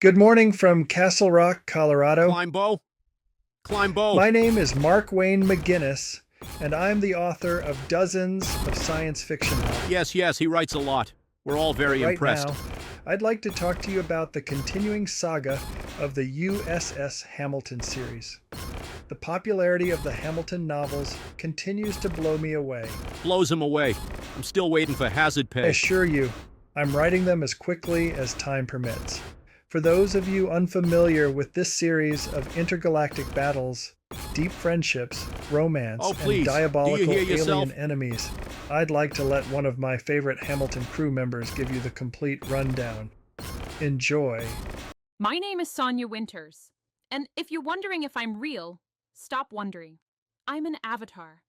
Good morning from Castle Rock, Colorado. Climb bow? Climb bow. My name is Mark Wayne McGinnis, and I'm the author of dozens of science fiction novels. Yes, he writes a lot. We're all But very right impressed. now, I'd like to talk to you about the continuing saga of the USS Hamilton series. The popularity of the Hamilton novels continues to blow me away. Blows him away. I'm still waiting for hazard I pay. assure you, I'm writing them as quickly as time permits. For those of you unfamiliar with this series of intergalactic battles, deep friendships, romance, Oh, and please. Do diabolical you hear yourself? alien enemies, I'd like to let one of my favorite Hamilton crew members give you the complete rundown. Enjoy. My name is Sonia Winters, and if you're wondering if I'm real, stop wondering. I'm an avatar.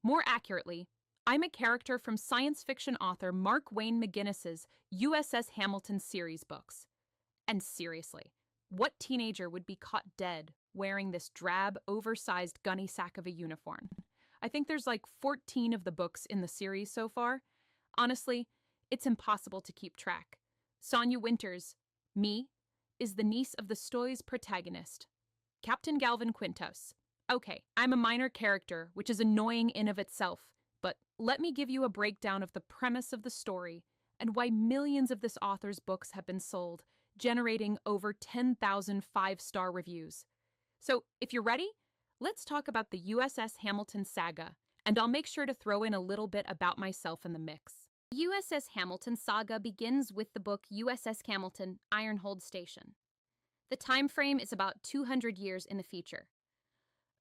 More accurately, I'm a character from science fiction author Mark Wayne McGinnis's USS Hamilton series books. And seriously, what teenager would be caught dead wearing this drab, oversized gunny sack of a uniform? I think there's like 14 of the books in the series so far. Honestly, it's impossible to keep track. Sonia Winters, me, is the niece of the story's protagonist, Captain Galvin Quintos. Okay, I'm a minor character, which is annoying in of itself, but let me give you a breakdown of the premise of the story and why millions of this author's books have been sold, generating over 10,000 five-star reviews. So, if you're ready, let's talk about the USS Hamilton saga, and I'll make sure to throw in a little bit about myself in the mix. USS Hamilton saga begins with the book USS Hamilton, Ironhold Station. The time frame is about 200 years in the future.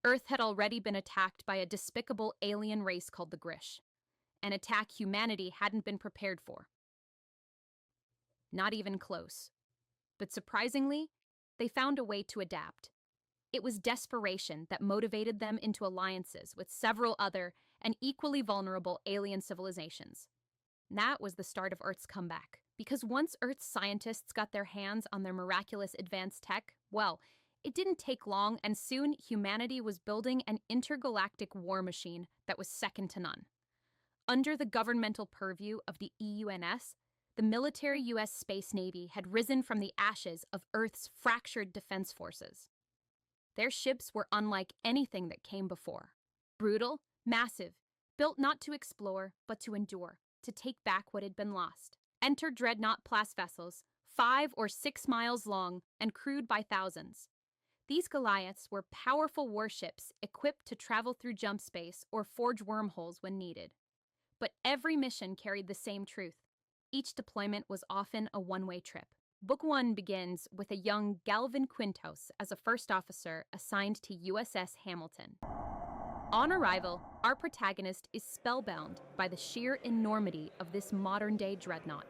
Earth had already been attacked by a despicable alien race called the Grish, an attack humanity hadn't been prepared for. Not even close. But surprisingly, they found a way to adapt. It was desperation that motivated them into alliances with several other and equally vulnerable alien civilizations. That was the start of Earth's comeback. Because once Earth's scientists got their hands on their miraculous advanced tech, well, it didn't take long, and soon humanity was building an intergalactic war machine that was second to none. Under the governmental purview of the EUNS, the military U.S. Space Navy had risen from the ashes of Earth's fractured defense forces. Their ships were unlike anything that came before. Brutal, massive, built not to explore, but to endure, to take back what had been lost. Enter dreadnought-class vessels, 5 or 6 miles long and crewed by thousands. These Goliaths were powerful warships equipped to travel through jump space or forge wormholes when needed. But every mission carried the same truth. Each deployment was often a one-way trip. Book 1 begins with a young Galvin Quintos as a first officer assigned to USS Hamilton. On arrival, our protagonist is spellbound by the sheer enormity of this modern-day dreadnought.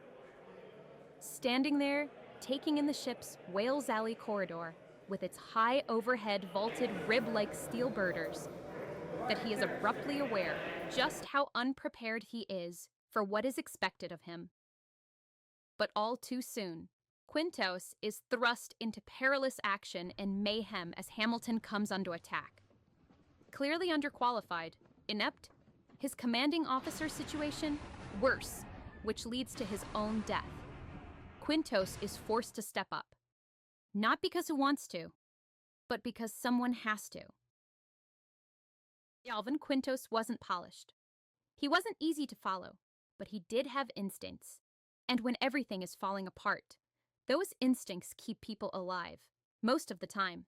Standing there, taking in the ship's Whales Alley corridor with its high overhead vaulted rib-like steel girders, that he is abruptly aware just how unprepared he is for what is expected of him. But all too soon, Quintos is thrust into perilous action and mayhem as Hamilton comes under attack. Clearly underqualified, inept, his commanding officer situation worse, which leads to his own death. Quintos is forced to step up. Not because he wants to, but because someone has to. Galvin Quintos wasn't polished. He wasn't easy to follow, but he did have instincts. And when everything is falling apart, those instincts keep people alive, most of the time.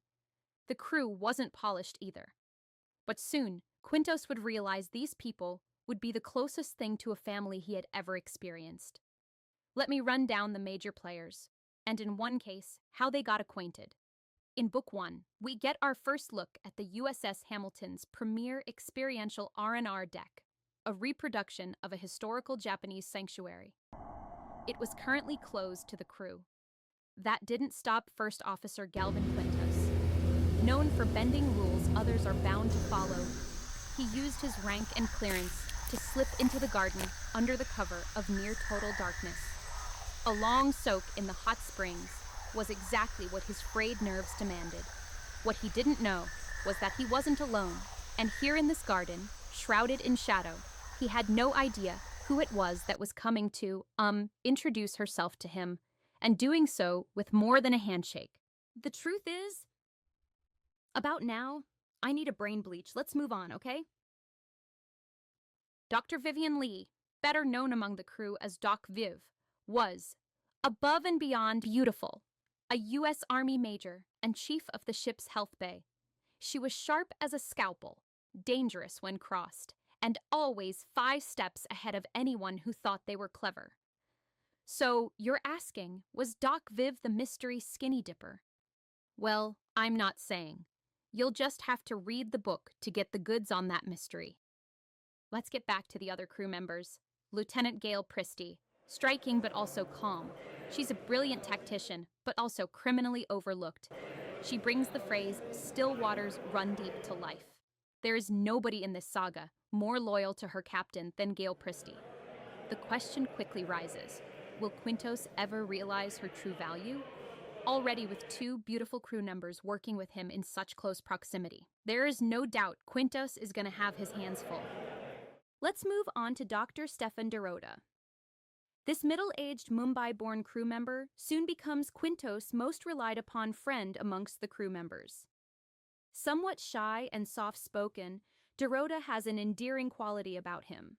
The crew wasn't polished either. But soon, Quintos would realize these people would be the closest thing to a family he had ever experienced. Let me run down the major players, and in one case, how they got acquainted. In Book 1, we get our first look at the USS Hamilton's premier experiential R&R deck, a reproduction of a historical Japanese sanctuary. It was currently closed to the crew. That didn't stop First Officer Galvin Quintos. Known for bending rules others are bound to follow, he used his rank and clearance to slip into the garden under the cover of near-total darkness. A long soak in the hot springs was exactly what his frayed nerves demanded. What he didn't know was that he wasn't alone, and here in this garden, shrouded in shadow, he had no idea who it was that was coming to, introduce herself to him, and doing so with more than a handshake. The truth is, about now, I need a brain bleach. Let's move on, okay? Dr. Vivian Lee, better known among the crew as Doc Viv, was, above and beyond beautiful, a U.S. Army major and chief of the ship's health bay. She was sharp as a scalpel, dangerous when crossed, and always 5 steps ahead of anyone who thought they were clever. So, you're asking, was Doc Viv the mystery skinny dipper? Well, I'm not saying. You'll just have to read the book to get the goods on that mystery. Let's get back to the other crew members. Lieutenant Gail Pristy, striking but also calm. She's a brilliant tactician, but also criminally overlooked. She brings the phrase, still waters run deep, to life. There is nobody in this saga more loyal to her captain than Gail Pristy. The question quickly rises, will Quintos ever realize her true value? Already with 2 beautiful crew members working with him in such close proximity, there is no doubt Quintos is going to have his hands full. Let's move on to Dr. Stefan Dorota. This middle-aged Mumbai-born crew member soon becomes Quintos' most relied upon friend amongst the crew members. Somewhat shy and soft-spoken, Dorota has an endearing quality about him.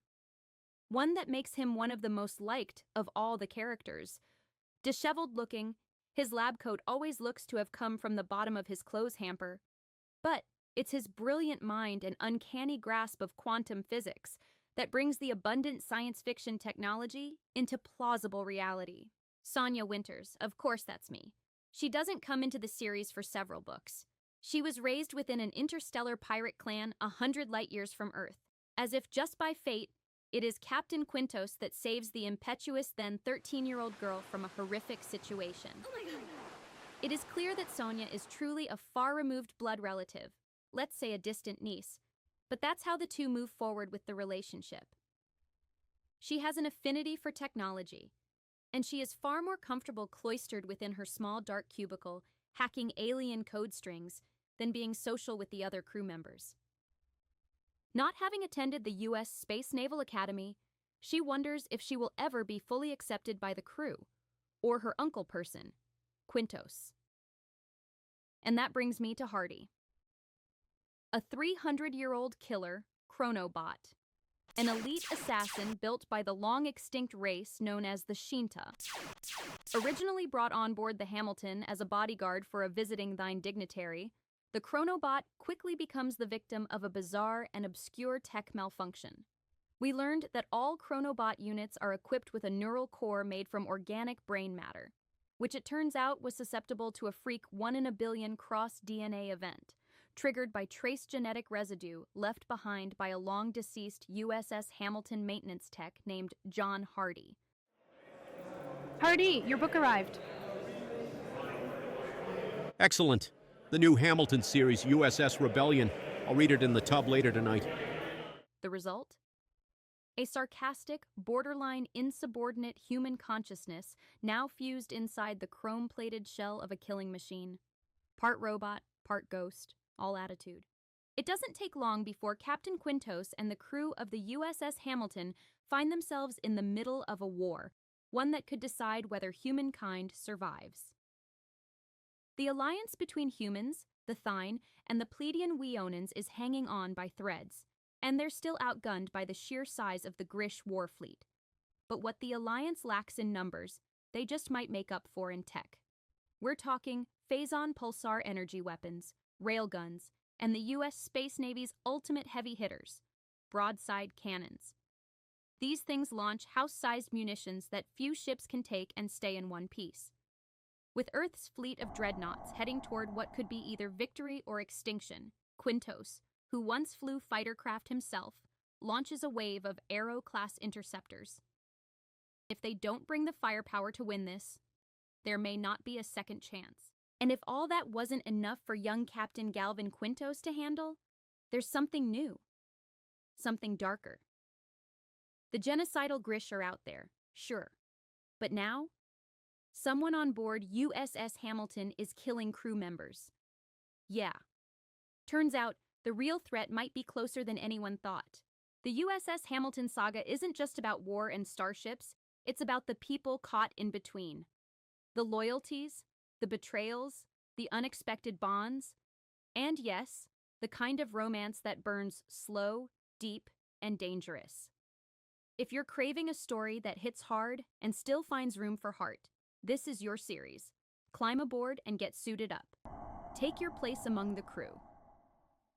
One that makes him one of the most liked of all the characters. Disheveled-looking, his lab coat always looks to have come from the bottom of his clothes hamper. But it's his brilliant mind and uncanny grasp of quantum physics that brings the abundant science fiction technology into plausible reality. Sonia Winters, of course that's me. She doesn't come into the series for several books. She was raised within an interstellar pirate clan 100 light-years from Earth. As if just by fate, it is Captain Quintos that saves the impetuous then 13-year-old girl from a horrific situation. Oh my God. It is clear that Sonia is truly a far-removed blood relative, let's say a distant niece, but that's how the two move forward with the relationship. She has an affinity for technology, and she is far more comfortable cloistered within her small dark cubicle, hacking alien code strings, than being social with the other crew members. Not having attended the U.S. Space Naval Academy, she wonders if she will ever be fully accepted by the crew, or her uncle person, Quintos. And that brings me to Hardy. A 300-year-old killer, Chronobot. An elite assassin built by the long-extinct race known as the Shinta. Originally brought on board the Hamilton as a bodyguard for a visiting thine dignitary, the Chronobot quickly becomes the victim of a bizarre and obscure tech malfunction. We learned that all Chronobot units are equipped with a neural core made from organic brain matter, which it turns out was susceptible to a freak 1 in a billion cross-DNA event, triggered by trace genetic residue left behind by a long-deceased USS Hamilton maintenance tech named John Hardy. Hardy, your book arrived. Excellent. The new Hamilton series, USS Rebellion. I'll read it in the tub later tonight. The result? A sarcastic, borderline insubordinate human consciousness now fused inside the chrome-plated shell of a killing machine. Part robot, part ghost, all attitude. It doesn't take long before Captain Quintos and the crew of the USS Hamilton find themselves in the middle of a war, one that could decide whether humankind survives. The alliance between humans, the Thine, and the Pleiadian Weonans is hanging on by threads, and they're still outgunned by the sheer size of the Grish war fleet. But what the alliance lacks in numbers, they just might make up for in tech. We're talking Phazon pulsar energy weapons, railguns, and the U.S. Space Navy's ultimate heavy hitters, broadside cannons. These things launch house-sized munitions that few ships can take and stay in one piece. With Earth's fleet of dreadnoughts heading toward what could be either victory or extinction, Quintos, who once flew fighter craft himself, launches a wave of Arrow-class interceptors. If they don't bring the firepower to win this, there may not be a second chance. And if all that wasn't enough for young Captain Galvin Quintos to handle, there's something new. Something darker. The genocidal Grish are out there, sure. But now, someone on board USS Hamilton is killing crew members. Yeah. Turns out, the real threat might be closer than anyone thought. The USS Hamilton saga isn't just about war and starships, it's about the people caught in between. The loyalties, the betrayals, the unexpected bonds, and yes, the kind of romance that burns slow, deep, and dangerous. If you're craving a story that hits hard and still finds room for heart, this is your series. Climb aboard and get suited up. Take your place among the crew.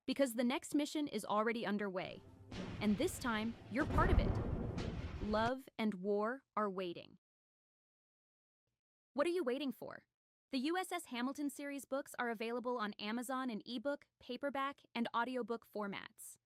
Because the next mission is already underway, and this time, you're part of it. Love and war are waiting. What are you waiting for? The USS Hamilton series books are available on Amazon in ebook, paperback, and audiobook formats.